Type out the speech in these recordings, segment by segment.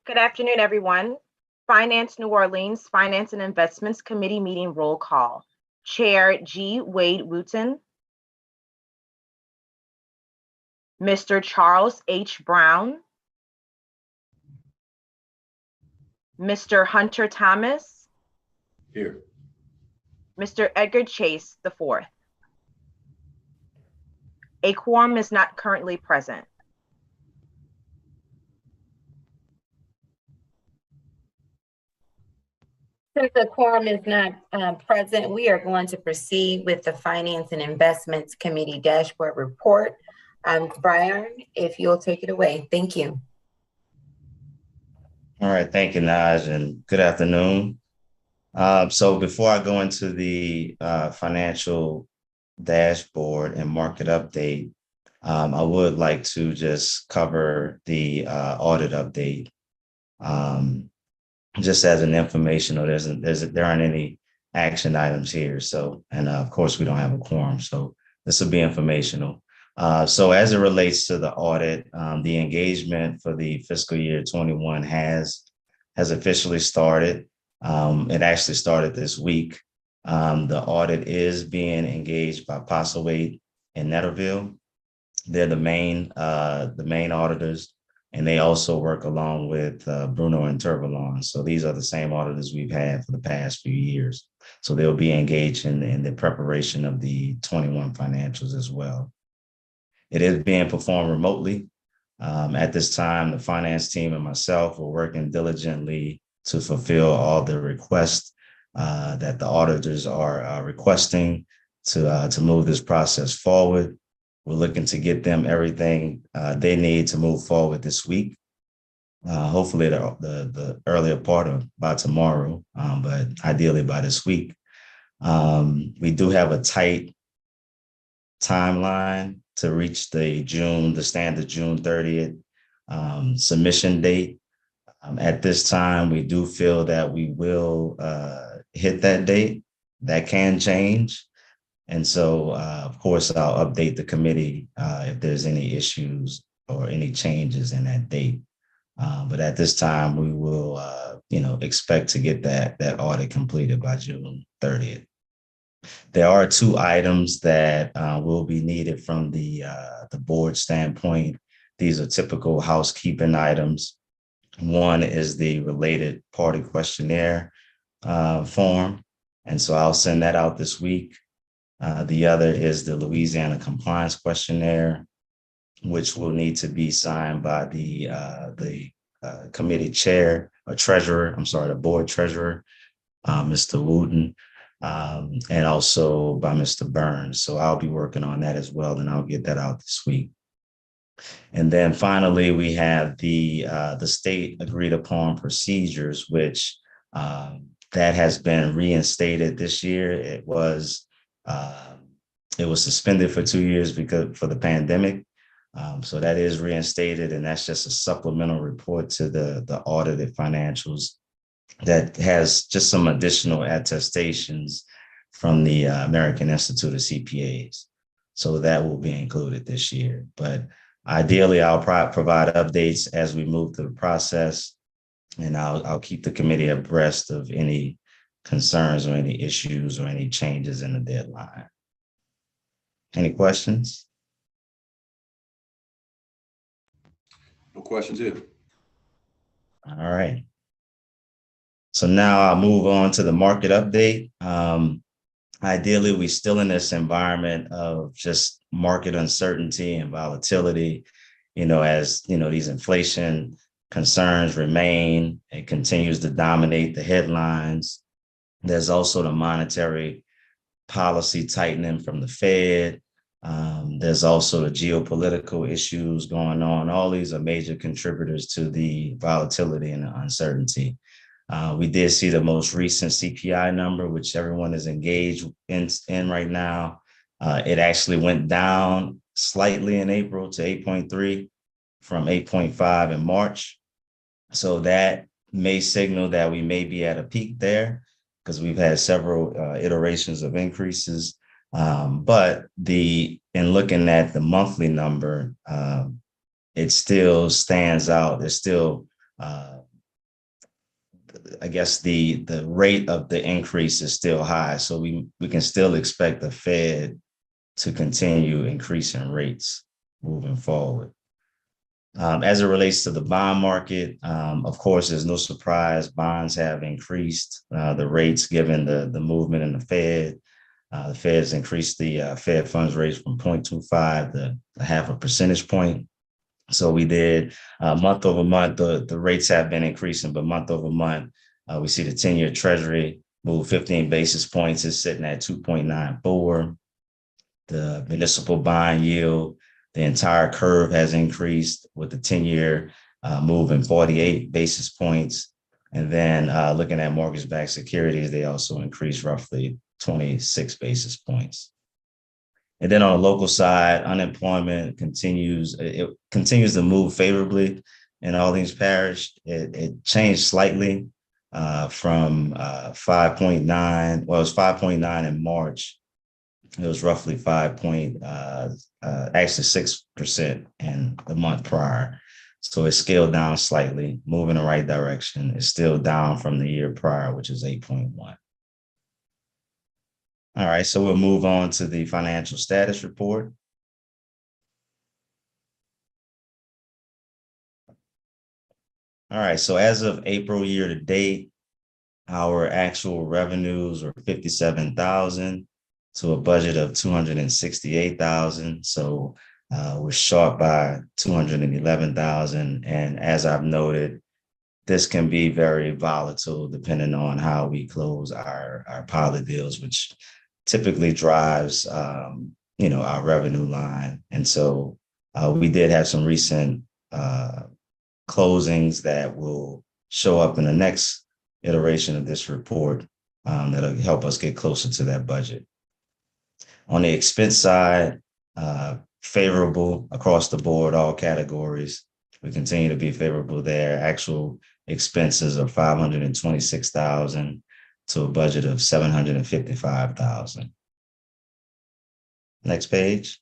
Good afternoon, everyone. Finance New Orleans Finance and Investments Committee meeting roll call. Chair G. Wade Wooten, Mr. Charles H. Brown, Mr. Hunter Thomas, Here. Mr. Edgar Chase IV. A quorum is not currently present. Since the quorum is not present, we are going to proceed with the Finance and Investments Committee dashboard report. Brian, if you'll take it away. Thank you. All right, thank you, Naj, and good afternoon. So before I go into the financial dashboard and market update, I would like to just cover the audit update. Just as an informational, there aren't any action items here. So, and of course we don't have a quorum. So this will be informational. So as it relates to the audit, the engagement for the fiscal year 21 has officially started. It actually started this week. The audit is being engaged by Postlethwaite and Netterville. They're the main auditors. And they also work along with Bruno and Turvalon. So these are the same auditors we've had for the past few years. So they'll be engaged in the preparation of the 21 financials as well. It is being performed remotely. At this time, the finance team and myself are working diligently to fulfill all the requests that the auditors are requesting to move this process forward. We're looking to get them everything they need to move forward this week. Hopefully the earlier part of by tomorrow, but ideally by this week. We do have a tight timeline to reach the standard June 30th submission date. At this time, we do feel that we will hit that date. That can change. And so, of course, I'll update the committee if there's any issues or any changes in that date. But at this time, we will, expect to get that audit completed by June 30th. There are two items that will be needed from the board standpoint. These are typical housekeeping items. One is the related party questionnaire form. And so I'll send that out this week. The other is the Louisiana Compliance Questionnaire, which will need to be signed by the committee chair or treasurer, the board treasurer, Mr. Wooten, and also by Mr. Burns. So I'll be working on that as well, and I'll get that out this week. And then finally, we have the state agreed upon procedures, which that has been reinstated this year. It was suspended for 2 years for the pandemic. So that is reinstated, and that's just a supplemental report to the audited financials that has just some additional attestations from the American Institute of CPAs. So that will be included this year. But ideally, I'll provide updates as we move through the process, and I'll keep the committee abreast of any concerns or any issues or any changes in the deadline. Any questions? No questions here. All right. So now I'll move on to the market update. Ideally, we're still in this environment of just market uncertainty and volatility, as these inflation concerns remain. It continues to dominate the headlines. There's also the monetary policy tightening from the Fed. There's also the geopolitical issues going on. All these are major contributors to the volatility and the uncertainty. We did see the most recent CPI number, which everyone is engaged in right now. It actually went down slightly in April to 8.3 from 8.5 in March. So that may signal that we may be at a peak there, because we've had several iterations of increases. But in looking at the monthly number, it still stands out. There's still I guess the rate of the increase is still high. So we can still expect the Fed to continue increasing rates moving forward. As it relates to the bond market, of course, there's no surprise. Bonds have increased the rates given the movement in the Fed. The Fed has increased the Fed funds rate from 0.25 to a half a percentage point. So we did month over month, the rates have been increasing, but month over month, we see the 10-year Treasury move 15 basis points, is sitting at 2.94. The municipal bond yield, the entire curve has increased with the 10-year moving 48 basis points. And then looking at mortgage-backed securities, they also increased roughly 26 basis points. And then on the local side, unemployment continues to move favorably in Orleans Parish. It changed slightly from 5.9. Well, it was 5.9 in March. It was roughly 6% in the month prior. So it scaled down slightly, moving in the right direction. It's still down from the year prior, which is 8.1. All right, so we'll move on to the financial status report. All right, so as of April year to date, our actual revenues are $57,000 to a budget of $268,000. So we're short by $211,000. And as I've noted, this can be very volatile depending on how we close our pilot deals, which typically drives, our revenue line. And so we did have some recent closings that will show up in the next iteration of this report that'll help us get closer to that budget. On the expense side, favorable across the board, all categories. We continue to be favorable there. Actual expenses are $526,000 to a budget of $755,000. Next page.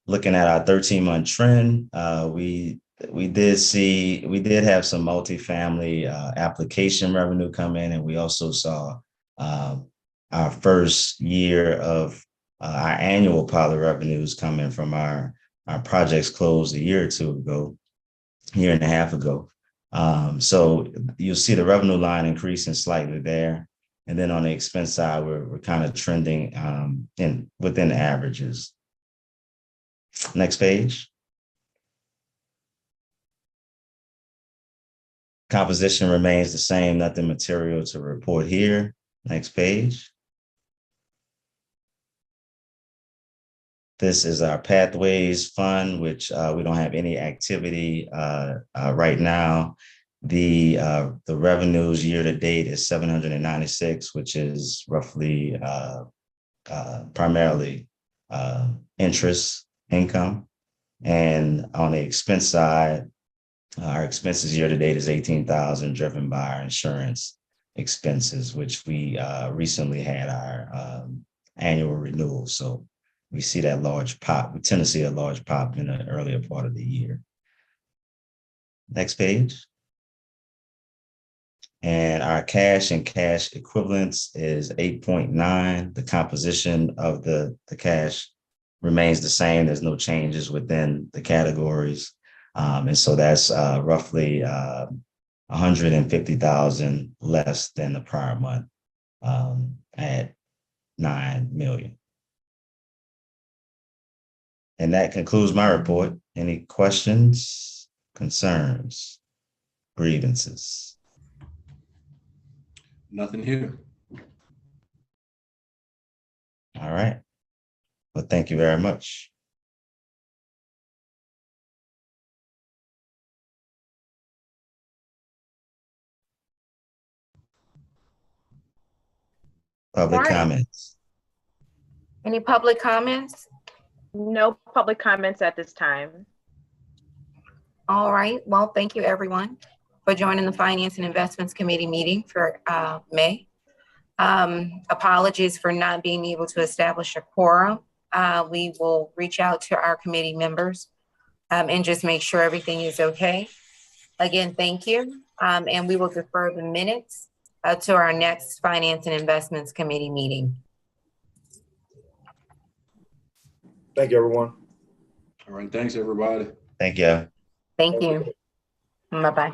Looking at our 13-month trend, we did have some multifamily application revenue come in, and we also saw our first year of our annual pilot revenues coming from our projects closed a year and a half ago. So you'll see the revenue line increasing slightly there. And then on the expense side, we're kind of trending within the averages. Next page. Composition remains the same, nothing material to report here. Next page. This is our Pathways Fund, which we don't have any activity right now. The revenues year to date is 796, which is roughly primarily interest income. And on the expense side, our expenses year to date is 18,000, driven by our insurance expenses, which we recently had our annual renewal. So we see that large pop. We tend to see a large pop in the earlier part of the year. Next page. And our cash and cash equivalents is 8.9. The composition of the cash remains the same. There's no changes within the categories. And so that's roughly 150,000 less than the prior month at 9 million. And that concludes my report. Any questions, concerns, grievances? Nothing here. All right. Well, thank you very much. Public Right. comments. Any public comments? No public comments at this time. All right. Well, thank you, everyone, for joining the Finance and Investments Committee meeting for May. Apologies for not being able to establish a quorum. We will reach out to our committee members and just make sure everything is okay. Again, thank you. And we will defer the minutes to our next Finance and Investments Committee meeting. Thank you, everyone. All right, thanks, everybody. Thank you. Thank you. Bye-bye.